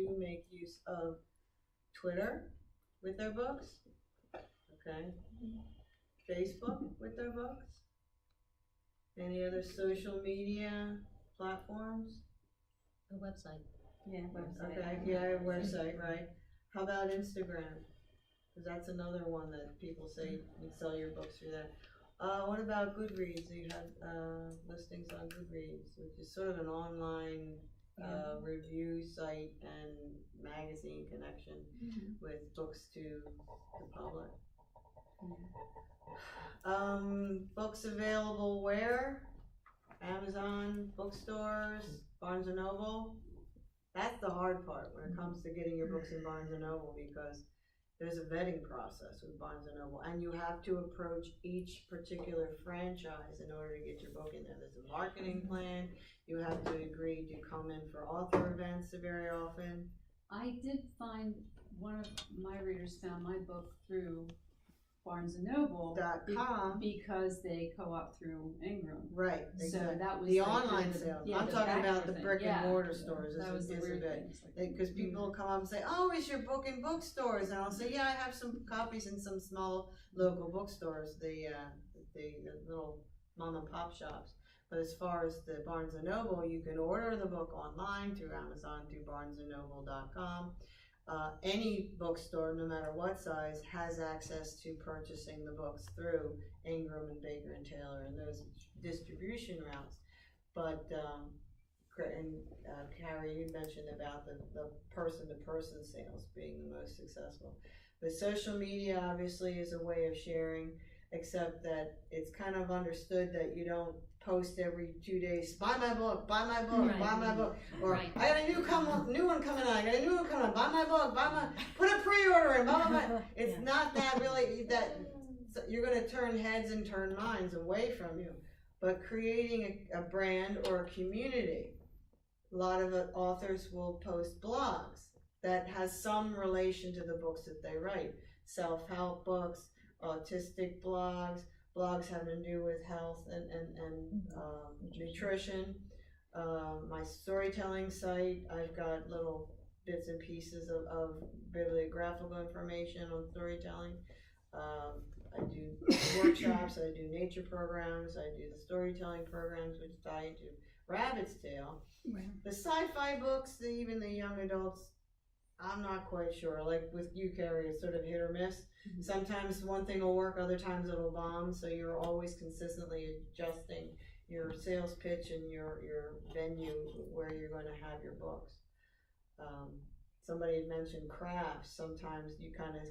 do make use of Twitter with their books, okay? Facebook with their books? Any other social media platforms? A website. Yeah, website. Okay, yeah, website, right. How about Instagram? Because that's another one that people say you sell your books through that. What about Goodreads? You have listings on Goodreads, which is sort of an online review site and magazine connection with books to the public. Books available where? Amazon, bookstores, Barnes and Noble. That's the hard part when it comes to getting your books in Barnes and Noble, because there's a vetting process with Barnes and Noble, and you have to approach each particular franchise in order to get your book in there. There's a marketing plan. You have to agree to come in for author events very often. I did find one of my readers found my book through Barnes and Noble .com. because they co-op through Ingram. Right, So exactly. that was the like online sales. Yeah, I'm the talking about backer the thing. brick and mortar Yeah, stores. that was the weird thing. Because people come up and say, "Oh, is your book in bookstores?" And I'll say, "Yeah, I have some copies in some small local bookstores, the little mom and pop shops." But as far as the Barnes and Noble, you can order the book online through Amazon, through BarnesandNoble.com. Any bookstore, no matter what size, has access to purchasing the books through Ingram and Baker and Taylor and those distribution routes. But Carrie, you mentioned about the person-to-person sales being the most successful. But social media obviously is a way of sharing, except that it's kind of understood that you don't post every 2 days, buy my book, buy my book, Right. buy my book, or Right. I got a new one coming on, I got a new one coming on, buy my book, put a pre-order in, blah, blah, blah. It's not that really, that you're gonna turn heads and turn minds away from you, but creating a brand or a community. A lot of authors will post blogs that has some relation to the books that they write. Self-help books, autistic blogs, blogs having to do with health and nutrition. My storytelling site, I've got little bits and pieces of bibliographical information on storytelling. I do workshops, I do nature programs, I do the storytelling programs, which tie into Rabbit's Tail. Wow. The sci-fi books, even the young adults, I'm not quite sure. Like with you, Carrie, it's sort of hit or miss. Sometimes one thing will work, other times it'll bomb, so you're always consistently adjusting your sales pitch and your venue where you're going to have your books. Somebody had mentioned crafts. Sometimes you kind of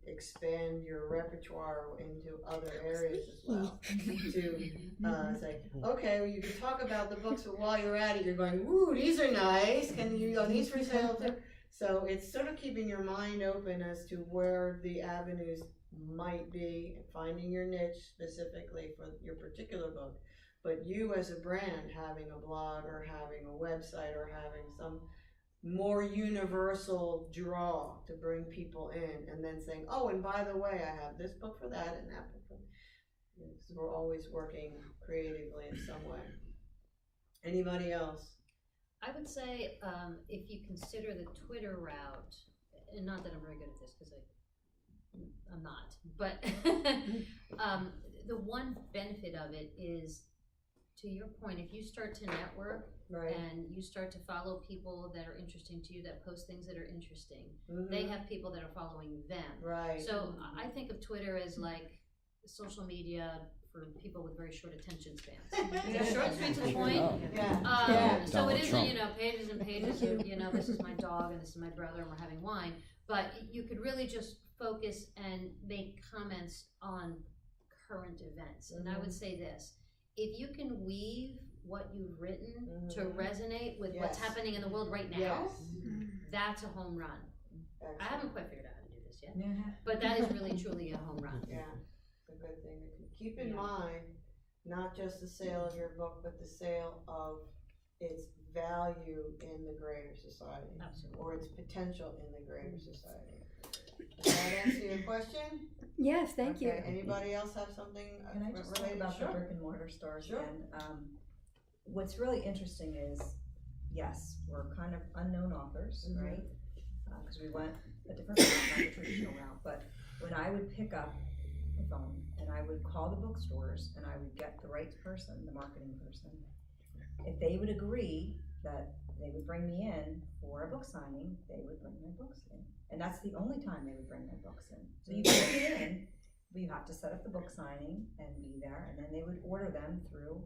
expand your repertoire into other areas as well. To say, okay, well, you can talk about the books, but while you're at it, you're going, "Ooh, these are nice. Can you are these for sale too?" So it's sort of keeping your mind open as to where the avenues might be, finding your niche specifically for your particular book. But you as a brand having a blog or having a website or having some more universal draw to bring people in, and then saying, "Oh, and by the way, I have this book for that and that book for that." So we're always working creatively in some way. Anybody else? I would say if you consider the Twitter route, and not that I'm very good at this because I'm not, but the one benefit of it is, to your point, if you start to network and you start to follow people that are interesting to you, that post things that are interesting, they have people that are following them. Right. So I think of Twitter as like social media for people with very short attention spans. Short, sweet, to the point. So it isn't, pages and pages of, this is my dog and this is my brother and we're having wine. But you could really just focus and make comments on current events. And I would say this, if you can weave what you've written to resonate with what's happening in the world right now, that's a home run. Excellent. I haven't quite figured out how to do this yet, but that is really truly a home run. Yeah, it's a good thing. Keep in mind, not just the sale of your book, but the sale of its value in the greater society. Absolutely. Or its potential in the greater society. Does that answer your question? Yes, thank you. Anybody else have something? Can I just talk about the brick and mortar stores? Sure. And what's really interesting is yes, we're kind of unknown authors, right? Because we went a different route, not the traditional route, but when I would pick up the phone and I would call the bookstores and I would get the right person, the marketing person, if they would agree that they would bring me in for a book signing, they would bring my books in. And that's the only time they would bring my books in. So you bring it in, but you have to set up the book signing and be there, and then they would order them through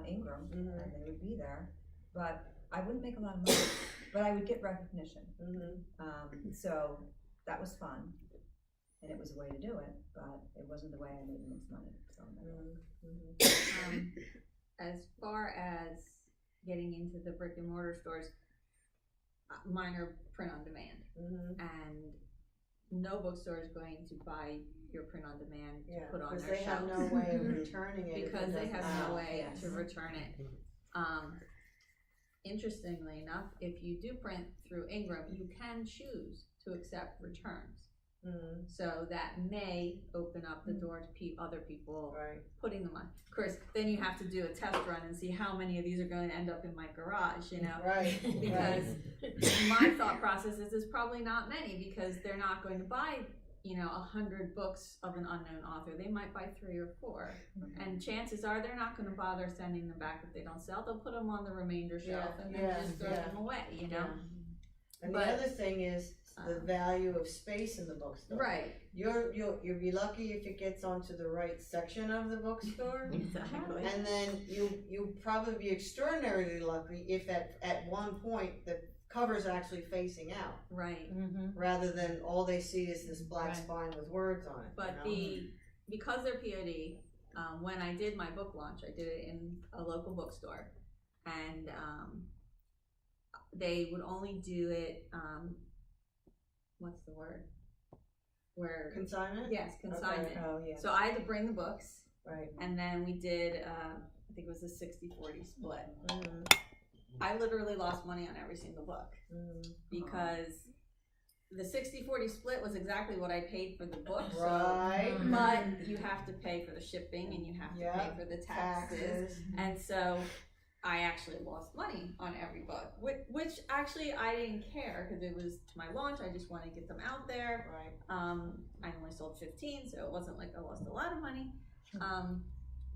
Ingram, and they would be there. But I wouldn't make a lot of money, but I would get recognition. So that was fun, and it was a way to do it, but it wasn't the way I made the most money. So as far as getting into the brick and mortar stores, mine are print on demand, and no bookstore is going to buy your print on demand to put on their shelves. Because they have no way of returning it. Because they have no way to return it. Interestingly enough, if you do print through Ingram, you can choose to accept returns. So that may open up the door to other people putting them on. Of course, then you have to do a test run and see how many of these are going to end up in my garage, you know? Because my thought process is there's probably not many, because they're not going to buy, 100 books of an unknown author. They might buy 3 or 4. And chances are they're not going to bother sending them back if they don't sell. They'll put them on the remainder shelf and then just throw them away, you know? And the other thing is the value of space in the bookstore. Right. You'll be lucky if it gets onto the right section of the bookstore. Exactly. And then you'll probably be extraordinarily lucky if at one point the cover's actually facing out. Right. Rather than all they see is this black spine with words on it. But because they're POD, when I did my book launch, I did it in a local bookstore, and they would only do it, what's the word? Where Consignment? Yes, consignment. Okay. Oh, yeah. So I had to bring the books, Right. and then we did, I think it was a 60-40 split. I literally lost money on every single book because the 60-40 split was exactly what I paid for the book. Right. So, but you have to pay for the shipping and you have to pay for the taxes. And so I actually lost money on every book, which actually I didn't care because it was to my launch. I just wanted to get them out there. Right. I only sold 15, so it wasn't like I lost a lot of money.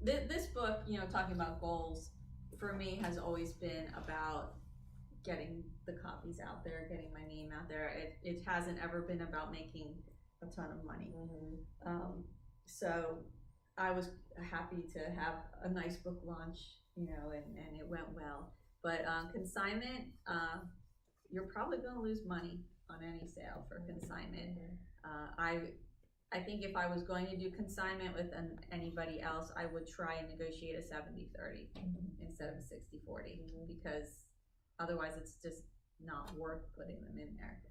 This book, talking about goals, for me has always been about getting the copies out there, getting my name out there. It hasn't ever been about making a ton of money. So I was happy to have a nice book launch, and it went well. But consignment, you're probably going to lose money on any sale for consignment. I think if I was going to do consignment with anybody else, I would try and negotiate a 70-30 instead of a 60-40 because otherwise it's just not worth putting them in there.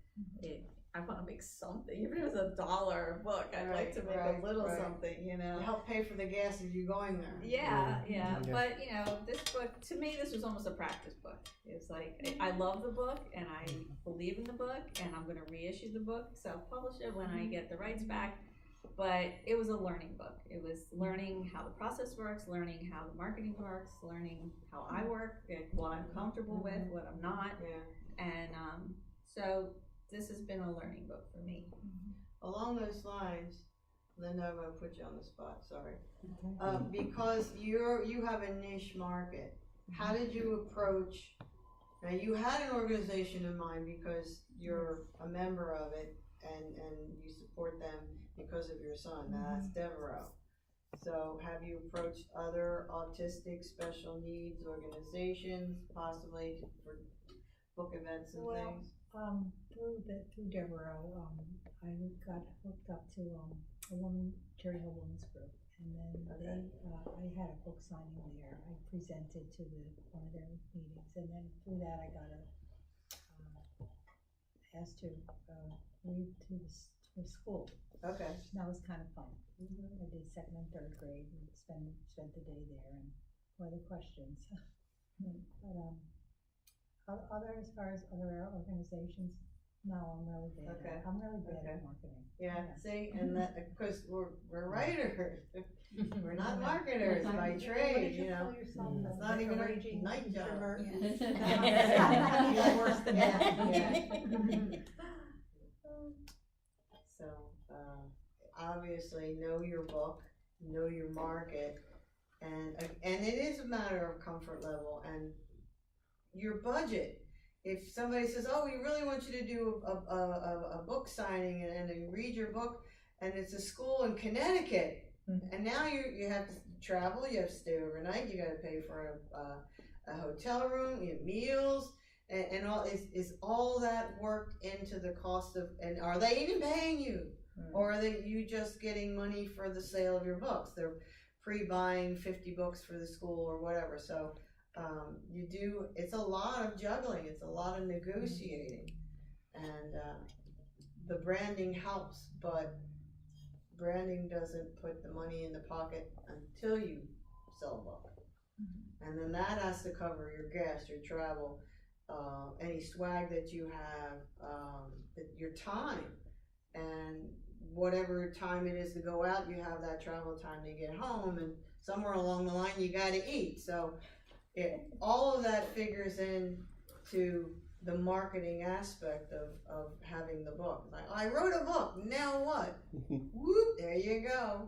I want to make something, even if it's $1 a book, I'd like to make a little something, To help pay for the gas if you're going there. Yeah. But this book, to me, this was almost a practice book. It's like, I love the book and I believe in the book and I'm going to reissue the book, self-publish it when I get the rights back. But it was a learning book. It was learning how the process works, learning how the marketing works, learning how I work, what I'm comfortable with, what I'm not. And so this has been a learning book for me. Along those lines, Linda, I'm going to put you on the spot, sorry. Because you have a niche market, how did you approach, now you had an organization in mind because you're a member of it and you support them because of your son, now that's Devereaux. So have you approached other autistic special needs organizations, possibly for book events and things? Through Devereaux, I got hooked up to a Cherry Hill Women's Group, and then I had a book signing there. I presented to one of their meetings, and then through that I got asked to read to the school. Okay. That was kind of fun. I did 2nd and 3rd grade and spent the day there and other questions. But as far as other organizations, No, I'm really bad. Okay. I'm really bad Okay. at marketing. Yeah, see, and that, of course, we're writers, we're not marketers by trade, you know. It's not even our night job. You're worse than that. Yeah. So, obviously, know your book, know your market, and it is a matter of comfort level and your budget. If somebody says, oh, we really want you to do a book signing and read your book, and it's a school in Connecticut, and now you have to travel, you have to stay overnight, you gotta pay for a hotel room, you have meals, and all, is all that worked into the cost of, and are they even paying you? Or are you just getting money for the sale of your books? They're pre-buying 50 books for the school or whatever, so it's a lot of juggling, it's a lot of negotiating, and the branding helps, but branding doesn't put the money in the pocket until you sell a book. And then that has to cover your gas, your travel, any swag that you have, your time, and whatever time it is to go out, you have that travel time to get home, and somewhere along the line you gotta eat, so all of that figures in to the marketing aspect of having the book. Like, I wrote a book, now what? Whoop, there you go.